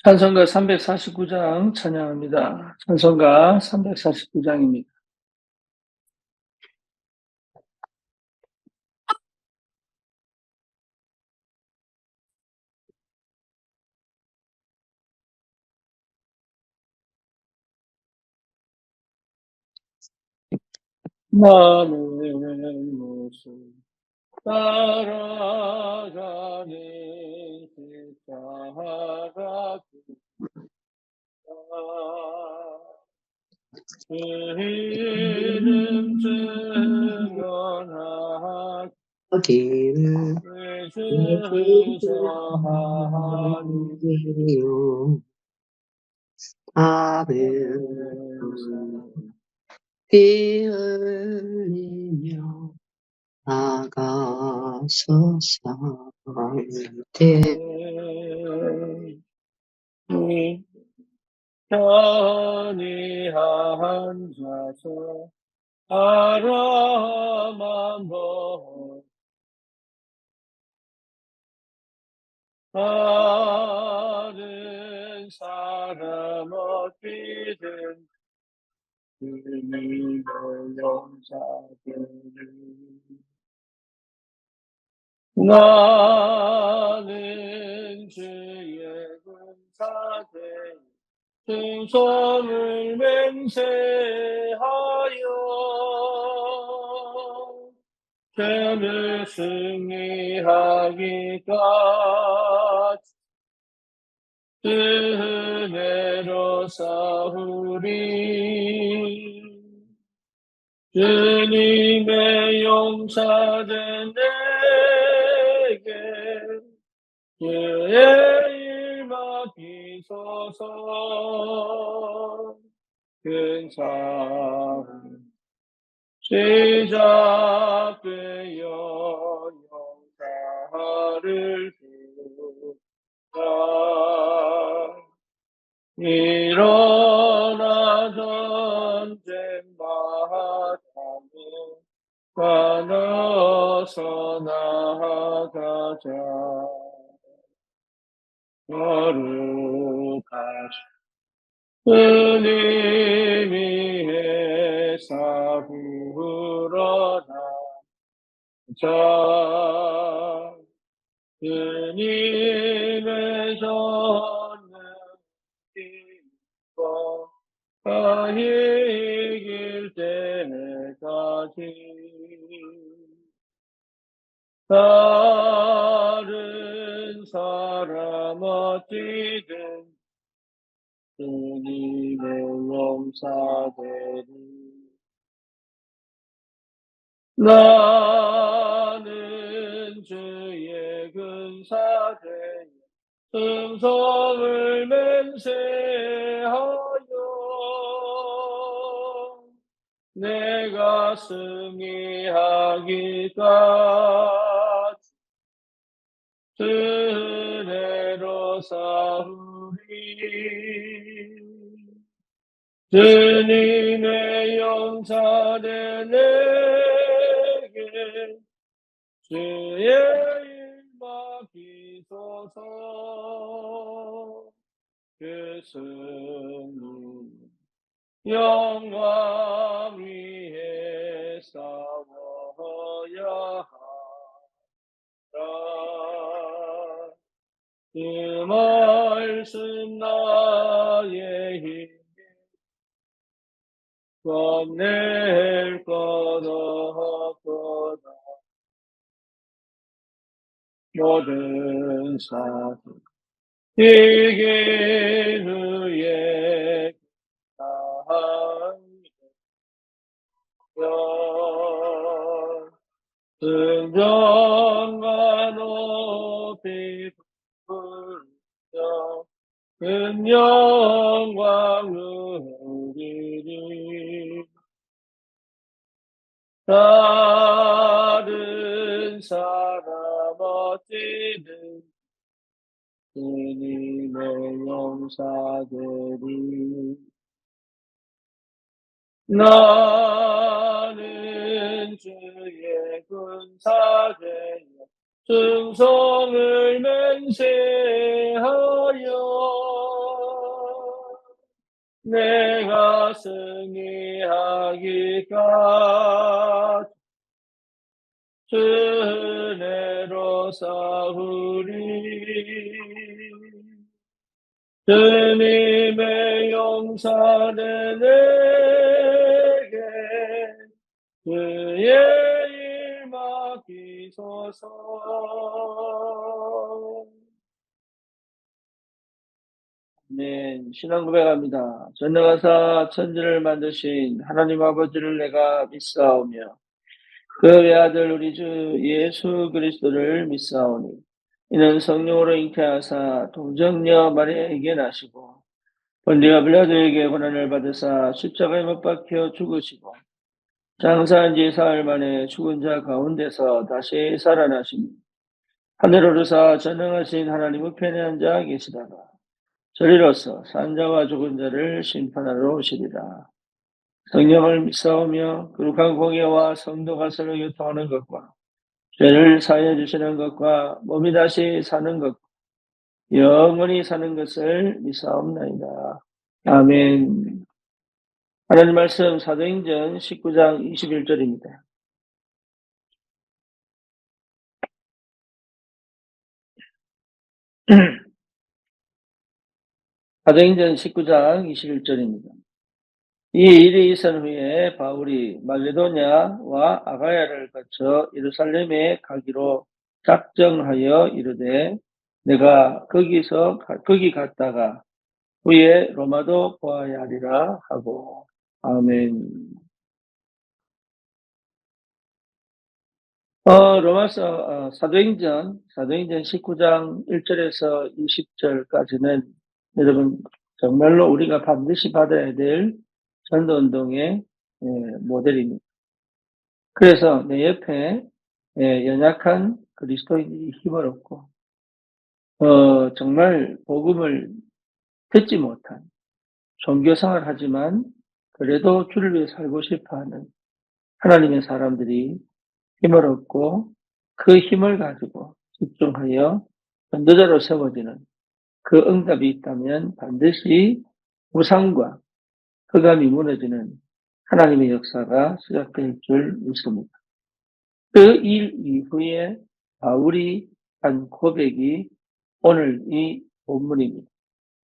찬송가 349장 찬양합니다. 찬송가 349장입니다. 나는 무슨 따라가는 십자가 그 이름 증언하기를 주의사하니 하니요. 아멘. 피 흘리며 나가소서. 편히 앉아서 바라만 보고 다른 사람 어디든 주님의 용사들을 나는 주의 군사되 충성을 맹세하여 죄를 승리하기까지 은혜로 싸우리. 주님의 용사된 내게 주의 일 맡기소서. 큰 싸움 시작되어 용사를 부르라. 일어나 전쟁 마당에 나눠서 나아가자. 거룩하신 주님이 싸우러 나자. 주님의 전능과 다 이길 때까지 다른 사람 어디든 주님의 용사되리. 나는 주의 근사되어 충성을 맹세하여 내가 승리하기까지 은혜로 싸우리. 주님의 용사된 내게 주의 일 맡기소서. 그 승리 영광 위에 싸워야 하라. 그 말씀 나의 힘 꺼낼 것 없도다. 모든 사람 이긴 후에 은정과 높이 부르며 은 영광 누리리. 다른 사람 어디든 주님의 용사되리. 나는 주의 군사되어 충성을 맹세하여 내가 승리하기까지 주 은혜로 싸우리. 주님의 용사는 내게 그의 일 맡기소서. 네, 신앙 고백합니다. 전능하사 천지를 만드신 하나님 아버지를 내가 믿사오며 그 외아들 우리 주 예수 그리스도를 믿사오니 이는 성령으로 잉태하사 동정녀 마리아에게 나시고 본디와 빌라도에게 고난을 받으사 십자가에 못 박혀 죽으시고 장사한 지 사흘 만에 죽은 자 가운데서 다시 살아나시니 하늘 오르사 전능하신 하나님 우편에 앉아 계시다가 저리로서 산자와 죽은 자를 심판하러 오시리라. 성령을 믿사오며 거룩한 공예와 성도가 서로 교통하는 것과 죄를 사하여 주시는 것과 몸이 다시 사는 것 영원히 사는 것을 믿사옵나이다. 아멘. 하나님 말씀 사도행전 19장 21절입니다. 사도행전 19장 21절입니다. 이 일이 있은 후에 바울이 마게도냐와 아가야를 거쳐 예루살렘에 가기로 작정하여 이르되 내가 거기 갔다가 후에 로마도 보아야 하리라 하고. 아멘. 사도행전 19장 1절에서 20절까지는 여러분 정말로 우리가 반드시 받아야 될 전도운동의 모델입니다. 그래서 내 옆에 연약한 그리스도인이 힘을 얻고 정말 복음을 듣지 못한 종교생활 하지만 그래도 주를 위해 살고 싶어하는 하나님의 사람들이 힘을 얻고 그 힘을 가지고 집중하여 전도자로 세워지는 그 응답이 있다면 반드시 우상과 흑암이 무너지는 하나님의 역사가 시작될 줄 믿습니다. 그 일 이후에 바울이 한 고백이 오늘 이 본문입니다.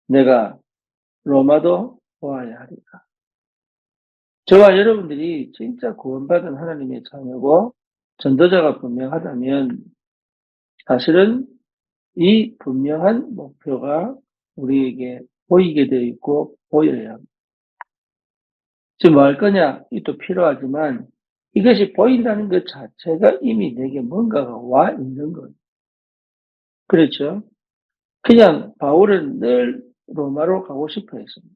내가 로마도 보아야 하리라. 저와 여러분들이 진짜 구원받은 하나님의 자녀고 전도자가 분명하다면 사실은 이 분명한 목표가 우리에게 보이게 되어 있고 보여야 합니다. 지금 뭐 할 거냐? 이것도 필요하지만 이것이 보인다는 것 자체가 이미 내게 뭔가가 와 있는 거예요. 그렇죠? 그냥 바울은 늘 로마로 가고 싶어 했습니다.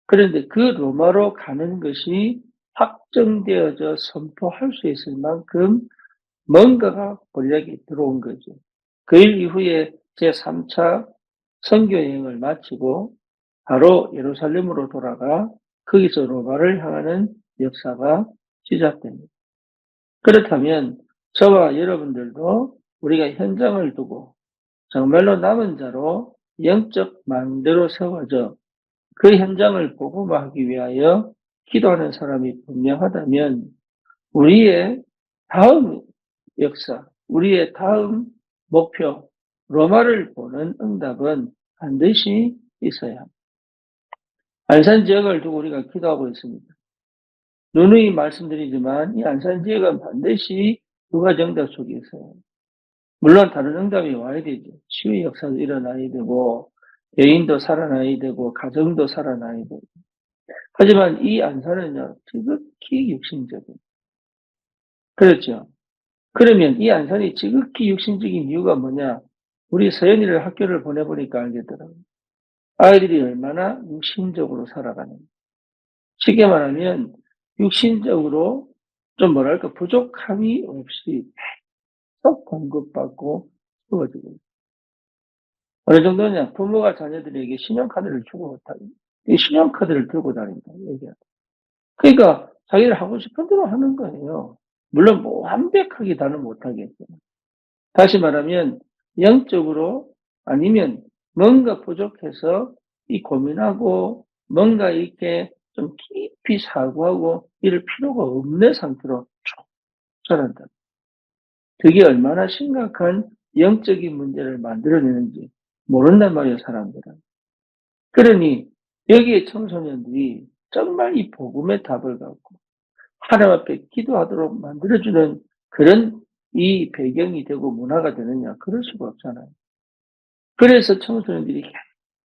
그런데 그 로마로 가는 것이 확정되어져 선포할 수 있을 만큼 뭔가가 권력이 들어온 거죠. 그 일 이후에 제3차 선교여행을 마치고 바로 예루살렘으로 돌아가 거기서 로마를 향하는 역사가 시작됩니다. 그렇다면 저와 여러분들도 우리가 현장을 두고 정말로 남은 자로 영적 망대로 세워져 그 현장을 복음화하기 위하여 기도하는 사람이 분명하다면 우리의 다음 역사, 우리의 다음 목표, 로마를 보는 응답은 반드시 있어야 합니다. 안산 지역을 두고 우리가 기도하고 있습니다. 누누이 말씀드리지만 이 안산 지역은 반드시 누가 정답 속에 있어요. 물론 다른 응답이 와야 되죠. 치유의 역사도 일어나야 되고 개인도 살아나야 되고 가정도 살아나야 되고. 하지만 이 안산은요 지극히 육신적인. 그렇죠. 그러면 이 안산이 지극히 육신적인 이유가 뭐냐? 우리 서연이를 학교를 보내보니까 알겠더라고요. 아이들이 얼마나 육신적으로 살아가는지. 쉽게 말하면 육신적으로 좀 뭐랄까 부족함이 없이 계속 공급받고 키워지고. 어느 정도냐? 부모가 자녀들에게 신용카드를 주고 이 신용카드를 들고 다닌다. 얘기하다. 그러니까 자기들 하고 싶은 대로 하는 거예요. 물론 뭐 완벽하게 다는 못하겠죠. 다시 말하면 영적으로 아니면 뭔가 부족해서 이 고민하고 뭔가 이렇게 좀 깊이 사고하고 이럴 필요가 없는 상태로 쭉 자란다. 그게 얼마나 심각한 영적인 문제를 만들어내는지 모른단 말이에요, 사람들은. 그러니 여기에 청소년들이 정말 이 복음의 답을 갖고 하나님 앞에 기도하도록 만들어주는 그런 이 배경이 되고 문화가 되느냐? 그럴 수가 없잖아요. 그래서 청소년들이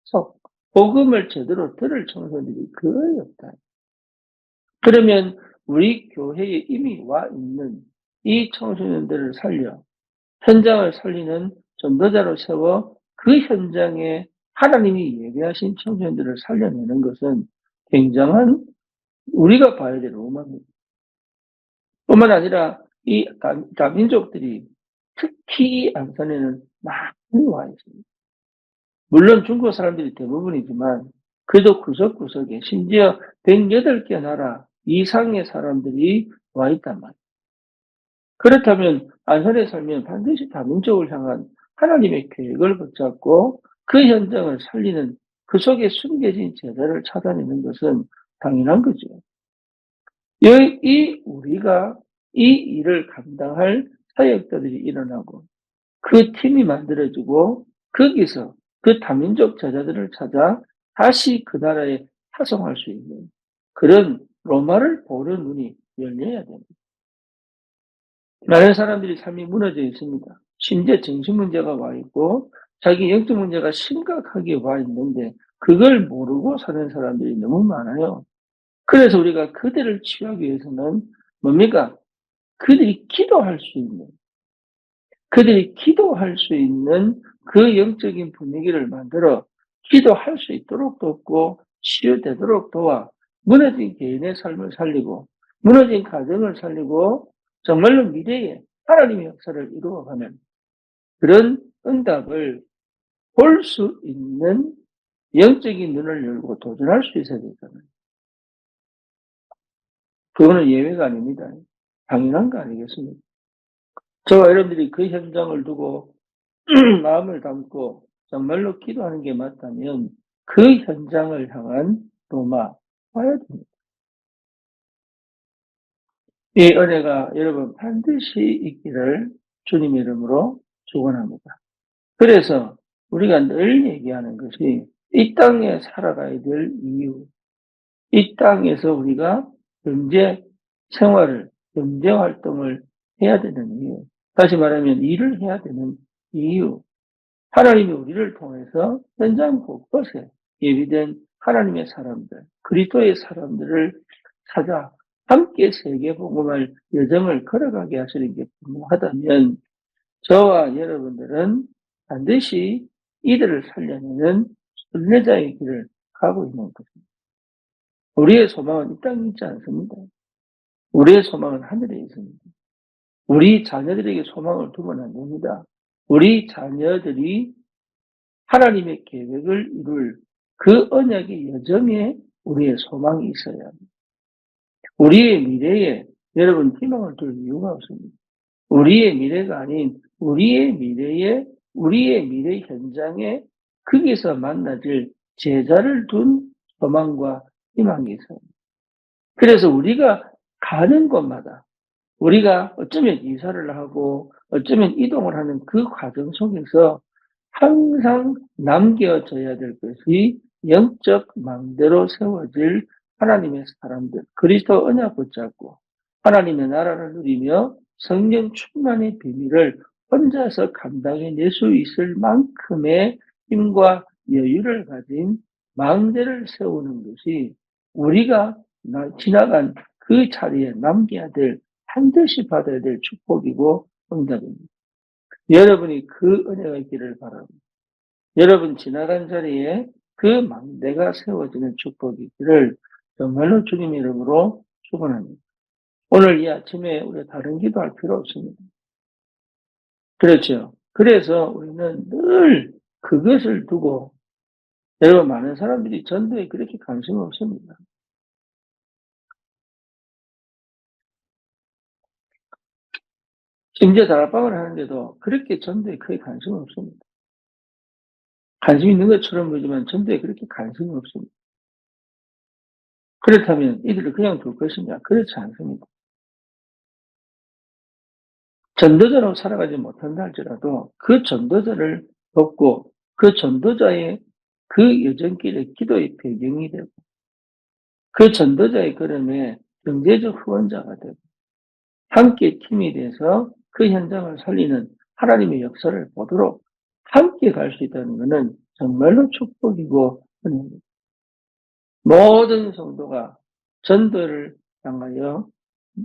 계속 복음을 제대로 들을 청소년들이 거의 없다. 그러면 우리 교회에 이미 와 있는 이 청소년들을 살려 현장을 살리는 전도자로 세워 그 현장에 하나님이 예배하신 청소년들을 살려내는 것은 굉장한 우리가 봐야 될 로망입니다. 뿐만 아니라 이 다민족들이 특히 이 안산에는 많이 와 있습니다. 물론 중국 사람들이 대부분이지만 그래도 구석구석에 심지어 108개 나라 이상의 사람들이 와 있단 말이에요. 그렇다면 안산에 살면 반드시 다민족을 향한 하나님의 계획을 붙잡고 그 현장을 살리는 그 속에 숨겨진 제자를 찾아내는 것은 당연한 거죠. 우리가 이 일을 감당할 사역자들이 일어나고 그 팀이 만들어지고 거기서 그 다민족 제자들을 찾아 다시 그 나라에 파송할 수 있는 그런 로마를 보는 눈이 열려야 됩니다. 많은 사람들이 삶이 무너져 있습니다. 심지어 정신 문제가 와 있고 자기 영적 문제가 심각하게 와 있는데 그걸 모르고 사는 사람들이 너무 많아요. 그래서 우리가 그들을 치유하기 위해서는 뭡니까? 그들이 기도할 수 있는 그 영적인 분위기를 만들어 기도할 수 있도록 돕고 치유되도록 도와 무너진 개인의 삶을 살리고 무너진 가정을 살리고 정말로 미래에 하나님의 역사를 이루어가는 그런 응답을 볼 수 있는 영적인 눈을 열고 도전할 수 있어야 되잖아요. 그거는 예외가 아닙니다. 당연한 거 아니겠습니까? 저와 여러분들이 그 현장을 두고 마음을 담고 정말로 기도하는 게 맞다면 그 현장을 향한 로마 와야 됩니다. 이 은혜가 여러분 반드시 있기를 주님 이름으로 축원합니다. 그래서 우리가 늘 얘기하는 것이 이 땅에 살아가야 될 이유, 이 땅에서 우리가 경제 생활을, 경제 활동을 해야 되는 이유, 다시 말하면 일을 해야 되는 이유, 하나님이 우리를 통해서 현장 곳곳에 예비된 하나님의 사람들, 그리스도의 사람들을 찾아 함께 세계복음을 여정을 걸어가게 하시는 게 분명하다면 저와 여러분들은 반드시 이들을 살려내는 순례자의 길을 가고 있는 것입니다. 우리의 소망은 이 땅에 있지 않습니다. 우리의 소망은 하늘에 있습니다. 우리 자녀들에게 소망을 두면 안 됩니다. 우리 자녀들이 하나님의 계획을 이룰 그 언약의 여정에 우리의 소망이 있어야 합니다. 우리의 미래에 여러분 희망을 둘 이유가 없습니다. 우리의 미래가 아닌 우리의 미래 현장에 거기서 만나질 제자를 둔 소망과 희망이 있어요. 그래서 우리가 가는 곳마다 우리가 어쩌면 이사를 하고 어쩌면 이동을 하는 그 과정 속에서 항상 남겨져야 될 것이 영적 망대로 세워질 하나님의 사람들, 그리스도 언약 붙잡고 하나님의 나라를 누리며 성령 충만의 비밀을 혼자서 감당해낼 수 있을 만큼의 힘과 여유를 가진 망대를 세우는 것이 우리가 지나간 그 자리에 남겨야 될, 반드시 받아야 될 축복이고 응답입니다. 여러분이 그 은혜가 있기를 바랍니다. 여러분 지나간 자리에 그 망대가 세워지는 축복이 있기를 정말로 주님 이름으로 축원합니다. 오늘 이 아침에 우리가 다른 기도할 필요 없습니다. 그렇죠. 그래서 우리는 늘 그것을 두고 여러분 많은 사람들이 전도에 그렇게 관심이 없습니다. 심지어 다락방을 하는데도 그렇게 전도에 크게 관심이 없습니다. 관심 있는 것처럼 보이지만 전도에 그렇게 관심이 없습니다. 그렇다면 이들을 그냥 둘 것이냐? 그렇지 않습니다. 전도자로 살아가지 못한다 할지라도 그 전도자를 돕고 그 전도자의 그 여정길의 기도의 배경이 되고 그 전도자의 걸음에 경제적 후원자가 되고 함께 팀이 돼서 그 현장을 살리는 하나님의 역사를 보도록 함께 갈 수 있다는 것은 정말로 축복이고 은혜입니다. 모든 성도가 전도를 향하여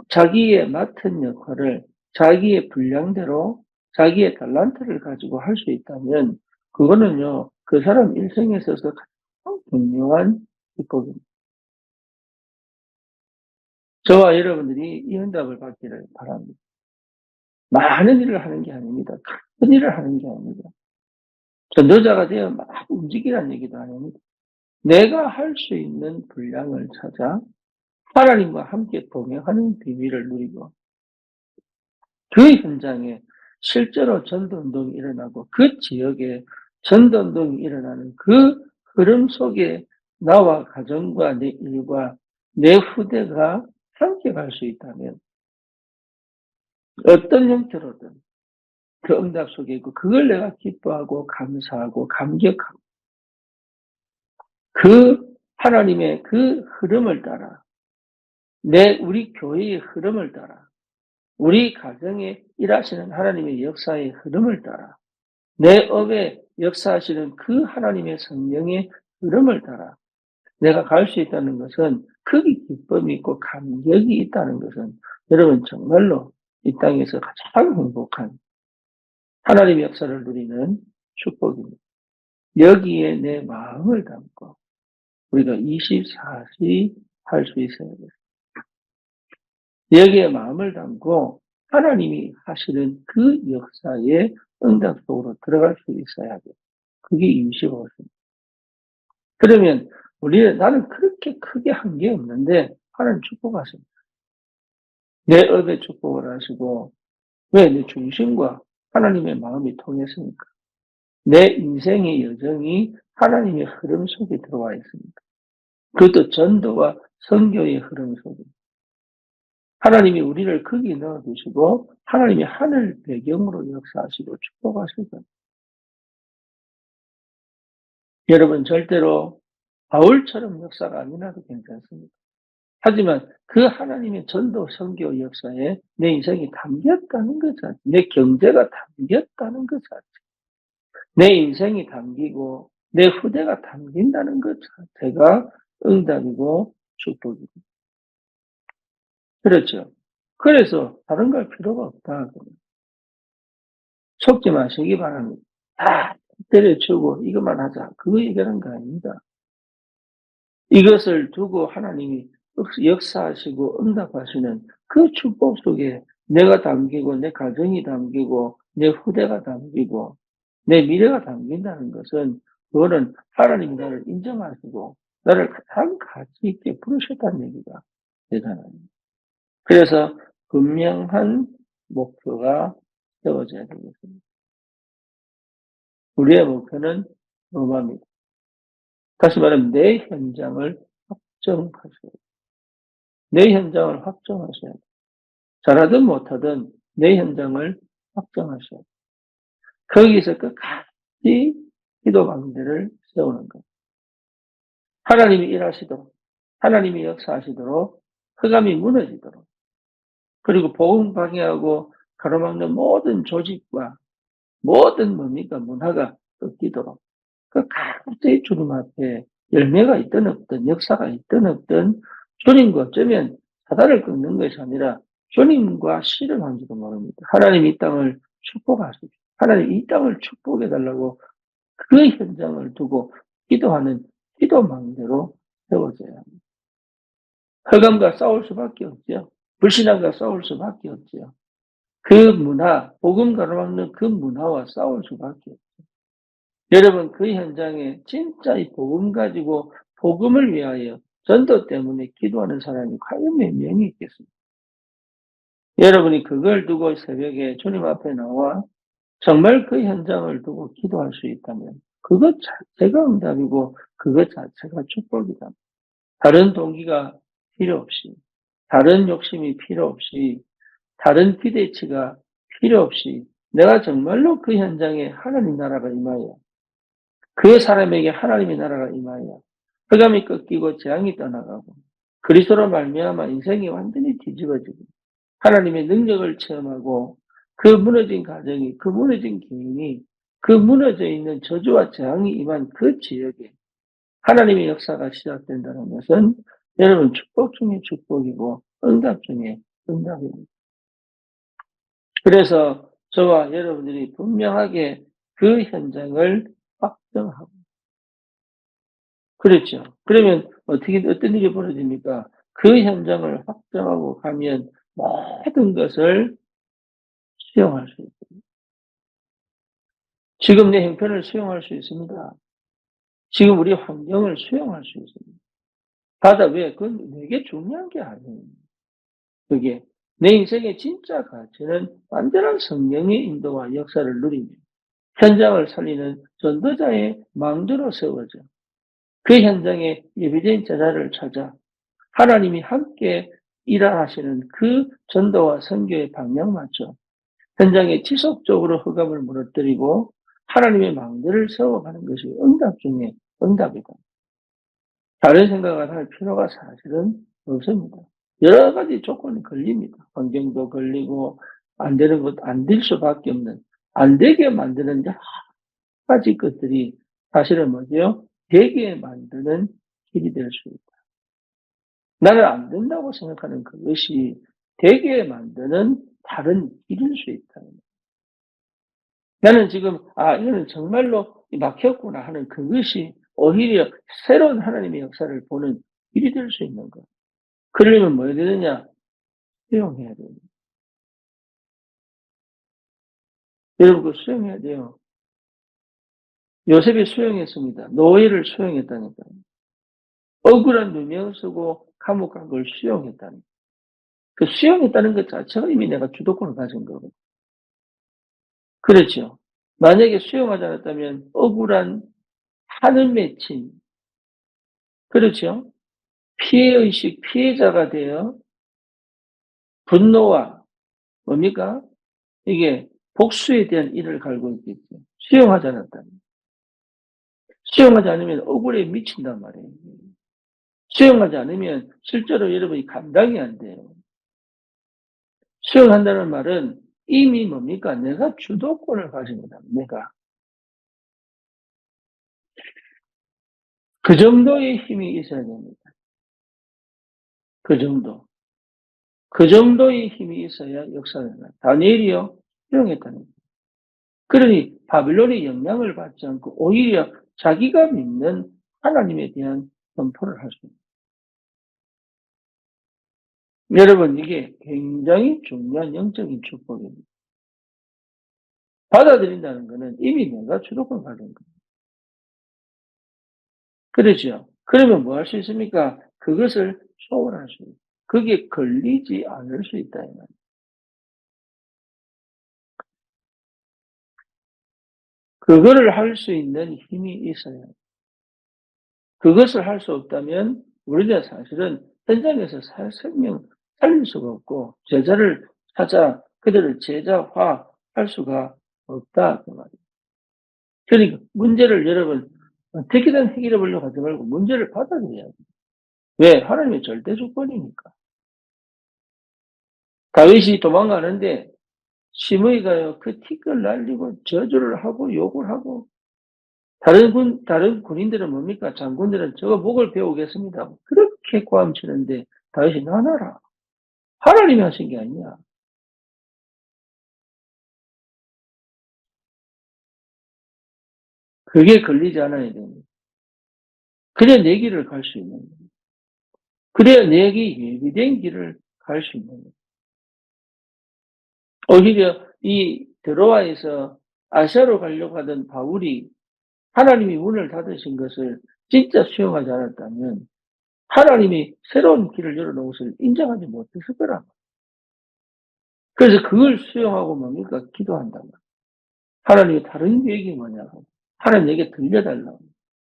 자기의 맡은 역할을 자기의 분량대로 자기의 달란트를 가지고 할 수 있다면 그거는요, 그 사람 일생에 있어서 가장 중요한 기법입니다. 저와 여러분들이 이 응답을 받기를 바랍니다. 많은 일을 하는 게 아닙니다. 큰 일을 하는 게 아닙니다. 전도자가 되어 막 움직이라는 얘기도 아닙니다. 내가 할 수 있는 분량을 찾아 하나님과 함께 동행하는 비밀을 누리고 그 현장에 실제로 전도운동이 일어나고 그 지역에 전도운동이 일어나는 그 흐름 속에 나와 가정과 내 일과 내 후대가 함께 갈 수 있다면 어떤 형태로든 그 응답 속에 있고 그걸 내가 기뻐하고 감사하고 감격하고 그 하나님의 그 흐름을 따라 우리 교회의 흐름을 따라 우리 가정에 일하시는 하나님의 역사의 흐름을 따라 내 업에 역사하시는 그 하나님의 성령의 흐름을 따라 내가 갈 수 있다는 것은 크게 기쁨이 있고 감격이 있다는 것은 여러분 정말로 이 땅에서 가장 행복한 하나님의 역사를 누리는 축복입니다. 여기에 내 마음을 담고 우리가 24시 할 수 있어야 돼요. 여기에 마음을 담고 하나님이 하시는 그 역사의 응답 속으로 들어갈 수 있어야 돼요. 그게 25입니다. 그러면 나는 그렇게 크게 한 게 없는데 하나님 축복하십니다. 내 업에 축복을 하시고 왜 내 중심과 하나님의 마음이 통했으니까 내 인생의 여정이 하나님의 흐름 속에 들어와 있습니다. 그것도 전도와 선교의 흐름 속에 하나님이 우리를 거기 넣어두시고 하나님이 하늘 배경으로 역사하시고 축복하실 겁니다. 여러분 절대로 바울처럼 역사가 아니라도 괜찮습니다. 하지만 그 하나님의 전도 선교 역사에 내 인생이 담겼다는 것 자체, 내 경제가 담겼다는 것 자체, 내 인생이 담기고 내 후대가 담긴다는 것 자체가 응답이고 축복입니다. 그렇죠. 그래서 다른 걸 필요가 없다. 속지 마시기 바랍니다. 다 때려치우고 이것만 하자. 그거 얘기하는 거 아닙니다. 이것을 두고 하나님이 역사하시고 응답하시는 그 축복 속에 내가 담기고 내 가정이 담기고 내 후대가 담기고 내 미래가 담긴다는 것은 그거는 하나님이 나를 인정하시고 나를 가장 가치 있게 부르셨다는 얘기가 되잖아요. 그래서 분명한 목표가 세워져야 되겠습니다. 우리의 목표는 로마입니다. 다시 말하면 내 현장을 확정하셔야 돼요. 내 현장을 확정하셔야 돼요. 잘하든 못하든 내 현장을 확정하셔야 돼요. 거기서 끝까지 기도 방대를 세우는 것. 하나님이 일하시도록, 하나님이 역사하시도록, 흑암이 무너지도록, 그리고 복음 방해하고 가로막는 모든 조직과 모든 뭡니까 문화가 꺾이도록 끝까지 주님 앞에 열매가 있든 없든 역사가 있든 없든 주님과 어쩌면 사다를 끊는 것이 아니라 주님과 씨름한지도 모릅니다. 하나님 이 땅을 축복하십시오. 하나님 이 땅을 축복해달라고 그 현장을 두고 기도하는 기도망대로 세워져야 합니다. 흑암과 싸울 수밖에 없죠. 불신앙과 싸울 수밖에 없죠. 그 문화, 복음 가로막는 그 문화와 싸울 수밖에 없죠. 여러분 그 현장에 진짜 이 복음 가지고 복음을 위하여 전도 때문에 기도하는 사람이 과연 몇 명이 있겠습니까? 여러분이 그걸 두고 새벽에 주님 앞에 나와 정말 그 현장을 두고 기도할 수 있다면 그것 자체가 응답이고 그것 자체가 축복이다. 다른 동기가 필요 없이, 다른 욕심이 필요 없이, 다른 기대치가 필요 없이 내가 정말로 그 현장에 하나님 나라가 임하여 그 사람에게 하나님의 나라가 임하여 흑암이 꺾이고 재앙이 떠나가고 그리스도로 말미암아 인생이 완전히 뒤집어지고 하나님의 능력을 체험하고 그 무너진 가정이, 그 무너진 개인이, 그 무너져 있는 저주와 재앙이 임한 그 지역에 하나님의 역사가 시작된다는 것은 여러분 축복 중에 축복이고 응답 중에 응답입니다. 그래서 저와 여러분들이 분명하게 그 현장을 확정하고 그렇죠. 그러면 어떤 일이 벌어집니까? 그 현장을 확정하고 가면 모든 것을 수용할 수 있습니다. 지금 내 형편을 수용할 수 있습니다. 지금 우리 환경을 수용할 수 있습니다. 왜? 그건 되게 중요한 게 아니에요. 그게 내 인생의 진짜 가치는 완전한 성령의 인도와 역사를 누리며 현장을 살리는 전도자의 망대로 세워져 그 현장에 예비된 제자를 찾아 하나님이 함께 일하시는 그 전도와 선교의 방향 맞춰 현장에 지속적으로 흑암을 무너뜨리고 하나님의 망대를 세워가는 것이 응답 중에 응답이다. 다른 생각을 할 필요가 사실은 없습니다. 여러 가지 조건이 걸립니다. 환경도 걸리고 안 되는 것, 안 될 수밖에 없는 안 되게 만드는 여러 가지 것들이 사실은 뭐죠? 되게 만드는 길이 될 수 있다. 나는 안 된다고 생각하는 그것이 되게 만드는 다른 길일 수 있다. 나는 지금 이거는 정말로 막혔구나 하는 그것이 오히려 새로운 하나님의 역사를 보는 길이 될 수 있는 것. 그러려면 뭐 해야 되느냐? 수용해야 돼요. 여러분 그 수용해야 돼요. 요셉이 수용했습니다. 노예를 수용했다니까요. 억울한 누명 쓰고 감옥 간 걸 수용했다니까요. 그 수용했다는 것 자체가 이미 내가 주도권을 가진 거거든요. 그렇죠. 만약에 수용하지 않았다면 억울한 한을 맺힌 그렇죠. 피해의식 피해자가 되어 분노와 뭡니까? 이게 복수에 대한 일을 갈고 있겠죠. 수용하지 않았다면. 수용하지 않으면 억울에 미친단 말이에요. 수용하지 않으면 실제로 여러분이 감당이 안 돼요. 수용한다는 말은 이미 뭡니까? 내가 주도권을 가진 거다. 내가. 그 정도의 힘이 있어야 됩니다. 그 정도. 그 정도의 힘이 있어야 역사가 일어나요. 다니엘이요, 수용했다는 거예요. 그러니 바빌론의 영향을 받지 않고 오히려 자기가 믿는 하나님에 대한 선포를 할 수 있습니다. 여러분, 이게 굉장히 중요한 영적인 축복입니다. 받아들인다는 것은 이미 내가 주도권 가진 거예요. 그렇죠? 그러면 뭐 할 수 있습니까? 그것을 초월할 수 있어요. 그게 걸리지 않을 수 있다. 이 말이에요. 그거를 할 수 있는 힘이 있어요. 그것을 할 수 없다면 우리가 사실은 현장에서 생명 살릴 수가 없고 제자를 찾아 그들을 제자화할 수가 없다 그 말이에요. 그러니까 문제를 여러분 어떻게든 해결해 보려고 하지 말고 문제를 받아들여야 돼요. 왜? 하나님의 절대 주권이니까. 다윗이 도망가는데 시므이가요 그 티끌 날리고 저주를 하고 욕을 하고 다른 군인들은 뭡니까? 장군들은 저거 목을 베우겠습니다. 그렇게 고함치는데 다윗이 나눠라. 하나님이 하신 게 아니야. 그게 걸리지 않아야 됩니다. 그래야 내 길을 갈 수 있는 거예요. 그래야 내게 예비된 길을 갈 수 있는 거예요. 오히려 이 드로아에서 아시아로 가려고 하던 바울이 하나님이 문을 닫으신 것을 진짜 수용하지 않았다면 하나님이 새로운 길을 열어놓은 것을 인정하지 못했을 거란 말이에요. 그래서 그걸 수용하고 뭡니까? 기도한단 말이에요. 하나님의 다른 계획이 뭐냐고. 하나님 내게 들려달라고.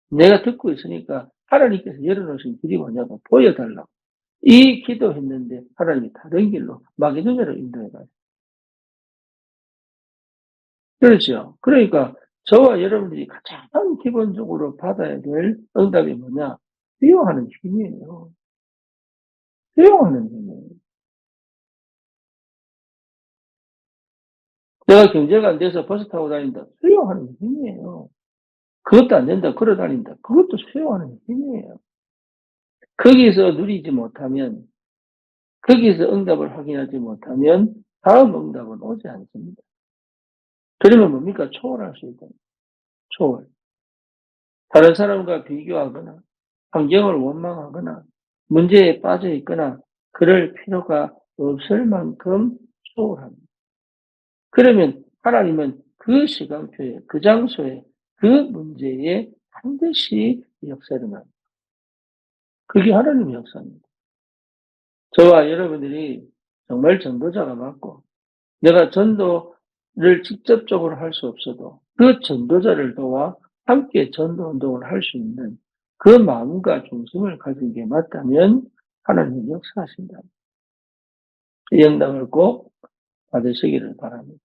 내가 듣고 있으니까 하나님께서 열어놓으신 길이 뭐냐고 보여달라고. 이 기도했는데 하나님이 다른 길로 마게도냐로 인도해가요. 그렇죠. 그러니까 저와 여러분들이 가장 기본적으로 받아야 될 응답이 뭐냐? 수용하는 힘이에요. 수용하는 힘이에요. 내가 경제가 안 돼서 버스 타고 다닌다. 수용하는 힘이에요. 그것도 안 된다. 걸어 다닌다. 그것도 수용하는 힘이에요. 거기서 누리지 못하면, 거기서 응답을 확인하지 못하면 다음 응답은 오지 않습니다. 그러면 뭡니까? 초월할 수 있다. 초월. 다른 사람과 비교하거나 환경을 원망하거나 문제에 빠져 있거나 그럴 필요가 없을 만큼 초월합니다. 그러면 하나님은 그 시간표에, 그 장소에, 그 문제에 반드시 역사를 합니다. 그게 하나님의 역사입니다. 저와 여러분들이 정말 전도자가 맞고 내가 전도를 직접적으로 할 수 없어도 그 전도자를 도와 함께 전도 운동을 할 수 있는 그 마음과 중심을 가진 게 맞다면 하나님이 역사하신다. 이 영광을 꼭 받으시기를 바랍니다.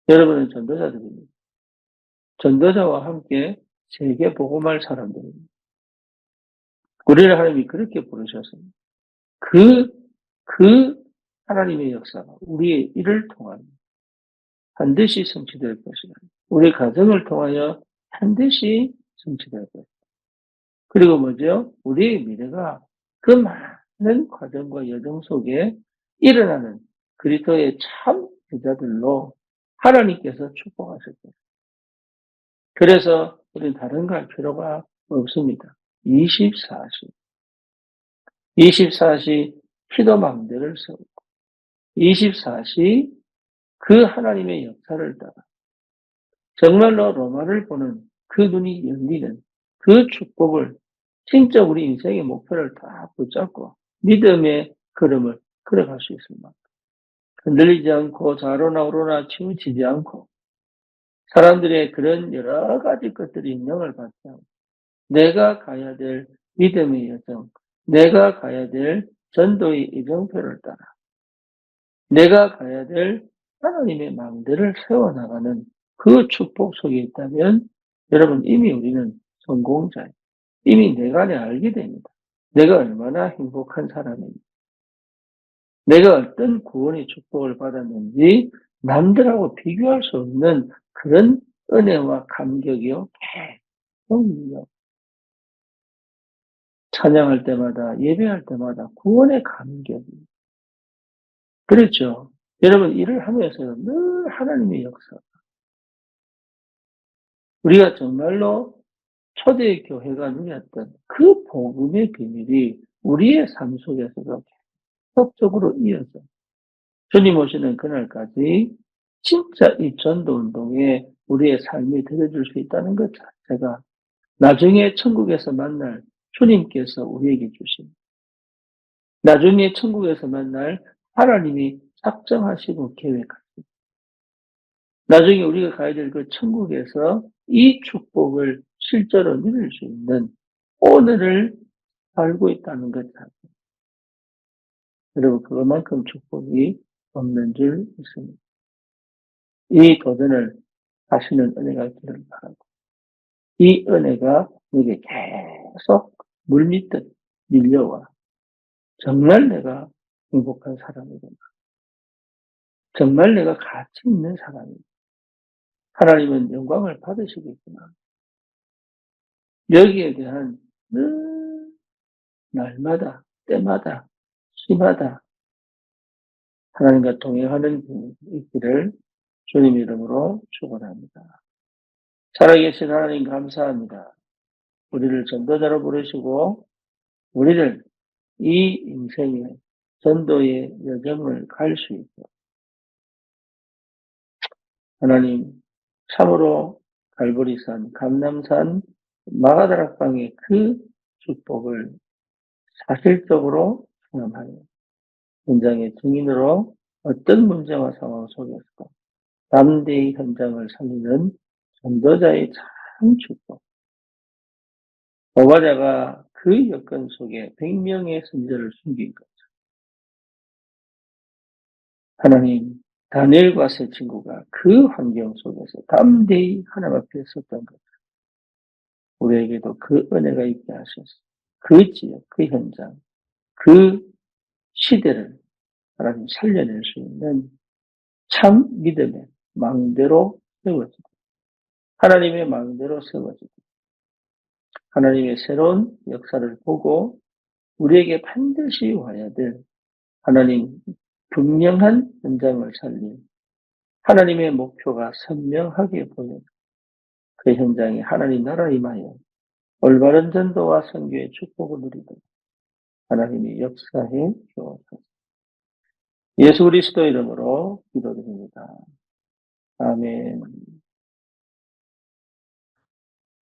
여러분은 전도자들입니다. 전도자와 함께 세계 복음할 사람들입니다. 우리를 하나님이 그렇게 부르셨습니다. 그 하나님의 역사가 우리의 일을 통하여 반드시 성취될 것이다. 우리 가정을 통하여 반드시 성취될 것이다. 그리고 뭐죠? 우리의 미래가 그 많은 과정과 여정 속에 일어나는 그리스도의 참 제자들로 하나님께서 축복하실 거예요. 그래서 우리는 다른 거 할 필요가 없습니다. 24시 기도 망대를 세우고 24시 그 하나님의 역사를 따라 정말로 로마를 보는 그 눈이 열리는 그 축복을 진짜 우리 인생의 목표를 다 붙잡고 믿음의 걸음을 걸어갈 수 있습니다. 흔들리지 않고 좌로나 우로나 치우치지 않고 사람들의 그런 여러 가지 것들이 영향을 받지 않고 내가 가야 될 믿음의 여정, 내가 가야 될 전도의 이정표를 따라 내가 가야 될 하나님의 마음대를 세워나가는 그 축복 속에 있다면 여러분 이미 우리는 성공자예요. 이미 내가 알게 됩니다. 내가 얼마나 행복한 사람인지, 내가 어떤 구원의 축복을 받았는지 남들하고 비교할 수 없는 그런 은혜와 감격이요. 계속 찬양할 때마다 예배할 때마다 구원의 감격이 그렇죠. 여러분 일을 하면서 늘 하나님의 역사 우리가 정말로 초대교회가 누렸던 그 복음의 비밀이 우리의 삶 속에서도 계속적으로 이어져 주님 오시는 그날까지 진짜 이 전도운동에 우리의 삶이 되어줄 수 있다는 것 자체가 나중에 천국에서 만날 주님께서 우리에게 주신 나중에 천국에서 만날 하나님이 작정하시고 계획하신 나중에 우리가 가야 될 그 천국에서 이 축복을 실제로 누릴 수 있는 오늘을 살고 있다는 것 자체. 여러분 그것만큼 축복이 없는 줄 믿습니다. 이 도전을 하시는 은혜가 있기를 바라고 이 은혜가 내게 계속 물밀듯 밀려와 정말 내가 행복한 사람이구나. 정말 내가 가치 있는 사람이구나. 하나님은 영광을 받으시겠구나. 여기에 대한 늘 날마다 때마다 시마다 하나님과 동행하는 분이 있기를 주님 이름으로 축원합니다. 살아계신 하나님 감사합니다. 우리를 전도자로 부르시고 우리를 이 인생의 전도의 여정을 갈 수 있고 하나님 참으로 갈보리산, 감남산, 마가다락방의 그 축복을 사실적으로 경험하여 현장의 증인으로 어떤 문제와 상황 속에서 담대히 현장을 살리는 전도자의 참 축복 오바댜가 그 여건 속에 100명의 선지자를 숨긴 거죠. 하나님, 다니엘과 세 친구가 그 환경 속에서 담대히 하나님 앞에 섰던 거죠. 우리에게도 그 은혜가 있게 하셔서 그 지역, 그 현장, 그 시대를 하나님 살려낼 수 있는 참 믿음의 망대로 세워지고 하나님의 망대로 세워지고 하나님의 새로운 역사를 보고 우리에게 반드시 와야 될 하나님 분명한 현장을 살린 하나님의 목표가 선명하게 보여 그 현장에 하나님 나라 임하여 올바른 전도와 선교의 축복을 누리도록 하나님이 역사해 주옵소서. 예수 그리스도 이름으로 기도드립니다. 아멘.